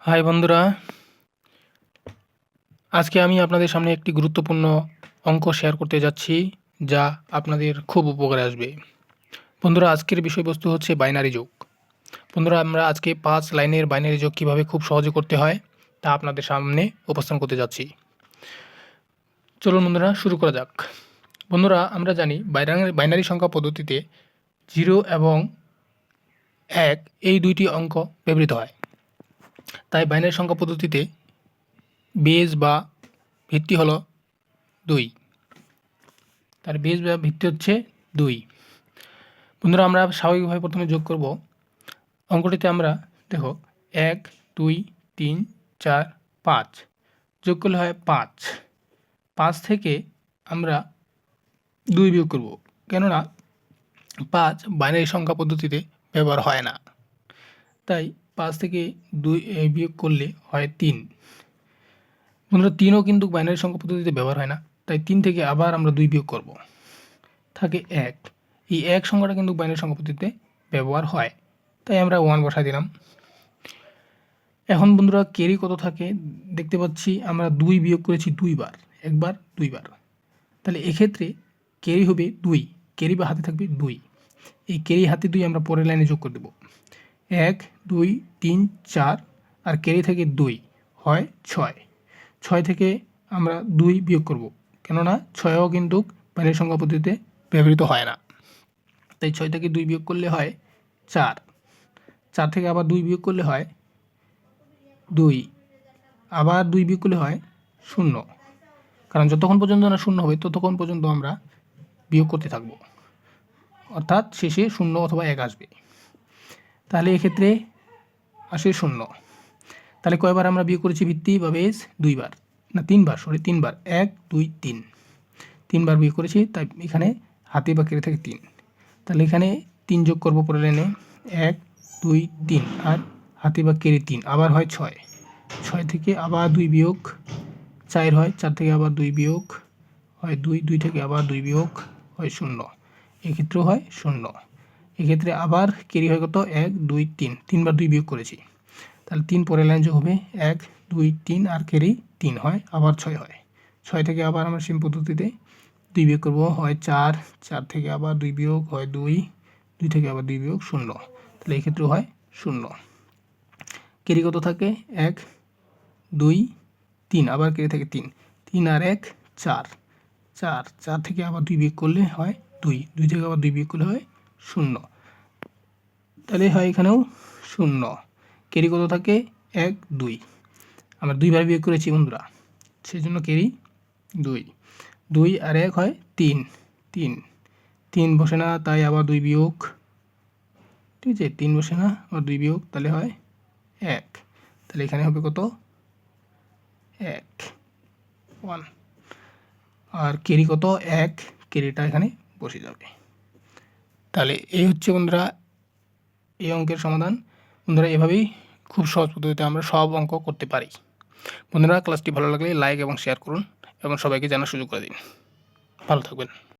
High বন্ধুরা, আজকে আমি আপনাদের সামনে একটি গুরুত্বপূর্ণ অঙ্ক শেয়ার করতে যাচ্ছি যা আপনাদের খুব উপকারে আসবে। বন্ধুরা, আজকের বিষয়বস্তু হচ্ছে বাইনারি যোগ। বন্ধুরা, আমরা আজকে 5 লাইনের বাইনারি যোগ কীভাবে খুব সহজে করতে হয় তা আপনাদের সামনে উপস্থাপন করতে যাচ্ছি। চলুন বন্ধুরা, শুরু করা যাক। বন্ধুরা, আমরা জানি বাইনারি সংখ্যা পদ্ধতিতে 0 এবং 1 এই দুইটি অঙ্ক ব্যবহৃত হয়। তাই বাইনারি সংখ্যা পদ্ধতিতে বেজ বা ভিত্তি হলো 2। তার বেজ বা ভিত্তি হচ্ছে 2। বন্ধুরা, আমরা স্বাভাবিকভাবে প্রথমে যোগ করব। অঙ্কটিতে আমরা দেখো 1 2 3 4 5 যোগ করলে হয় 5। 5 থেকে আমরা 2 বিয়োগ করব, কেননা 5 বাইনারি সংখ্যা পদ্ধতিতে ব্যবহার হয় না। তাই 5 থেকে 2 বিয়োগ করলে হয় 3। বন্ধুরা, 3ও কিন্তু বাইনারি সংখ্যা পদ্ধতিতে ব্যবহার হয় না, তাই 3 থেকে আবার আমরা 2 বিয়োগ করব, থাকে 1। এই 1 সংখ্যাটা কিন্তু বাইনারি সংখ্যা পদ্ধতিতে ব্যবহার হয়, তাই আমরা 1 বসাই দিলাম। এখন বন্ধুরা, ক্যারি কত থাকে দেখতে পাচ্ছি, আমরা 2 বিয়োগ করেছি 2 বার, একবার 2 বার। তাহলে এক্ষেত্রে ক্যারি হবে 2, ক্যারি বা হাতে থাকবে 2। এই ক্যারি হাতে 2 আমরা পরের লাইনে যোগ করে দেব। 1 2 3 4 আর ক্যারি থেকে 2 হয় 6। 6 থেকে আমরা 2 বিয়োগ করব, কেননা 6ও কিন্তু বাইনারি সংখ্যা পদ্ধতিতে ব্যবহৃত হয় না। তাই 6 থেকে 2 বিয়োগ করলে হয় 4। 4 থেকে আবার 2 বিয়োগ করলে হয় 2, আবার 2 বিয়োগ করলে হয় 0। কারণ যতক্ষণ পর্যন্ত না 0 হবে ততক্ষণ পর্যন্ত আমরা বিয়োগ করতে থাকব, অর্থাৎ শেষে 0 অথবা 1 আসবে। তাহলে এক্ষেত্রে আসে 0। তাহলে কয়বার আমরা বিয়োগ করেছি ভিত্তি বা বেজ? 2 বার, না 3 বার, 3 বার। 1 2 3, 3 বার বিয়োগ করেছি, তাই এখানে হাতে বা কেড়ে থাকে 3। তাহলে এখানে 3 যোগ করব পরের লাইনে, 1 2 3 আর হাতে বা কেড়ে 3, আবার হয় 6। 6 থেকে আবার 2 বিয়োগ 4 হয়, 4 থেকে আবার 2 বিয়োগ হয় 2, 2 থেকে আবার 2 বিয়োগ হয় 0। এক্ষেত্রেও হয় 0। এক্ষেত্রে আবার কেরি হয় কত? 1 2 3, 3 বার 2 বিয়োগ করেছি। তাহলে 3 পরের লাইন যোগ হবে 1 2 3 আর কেরি 3 হয়, আবার 6 হয়। 6 থেকে আবার আমরা সেম পদ্ধতিতে 2 বিয়োগ করবো, হয় 4। 4 থেকে আবার 2 বিয়োগ হয় 2, 2 থেকে আবার 2 বিয়োগ 0। তাহলে এই ক্ষেত্রেও হয় 0। কেরি কত থাকে? 1 2 3, আবার কেরি থাকে 3। 3 আর 1 4। 4 4 থেকে আবার 2 বিয়োগ করলে হয় 2, 2 থেকে আবার 2 বিয়োগ করলে হয় 0। তাহলে হয় এখানেও 0। কেরি কত থাকে? 1 2। আমরা 2 বার বিয়োগ করেছি বন্ধুরা, সেই জন্য কেরি 2। 2 আর 1 হয় 3, 3 3 বসে না, তাই আবার 2 বিয়োগ, ঠিক আছে? 3 বসে না, আবার 2 বিয়োগ, তাহলে হয় 1। তাহলে এখানে হবে কত? 1 1। আর কেরি কত? 1, কেরিটা এখানে বসে যাবে। তাহলে এই হচ্ছে বন্ধুরা এই অঙ্কের সমাধান। বন্ধুরা, এভাবেই খুব সহজ পদ্ধতিতে আমরা সব অঙ্ক করতে পারি। বন্ধুরা, ক্লাসটি ভালো লাগলে লাইক এবং শেয়ার করুন এবং সবাইকে জানার সুযোগ করে দিন। ভালো থাকবেন।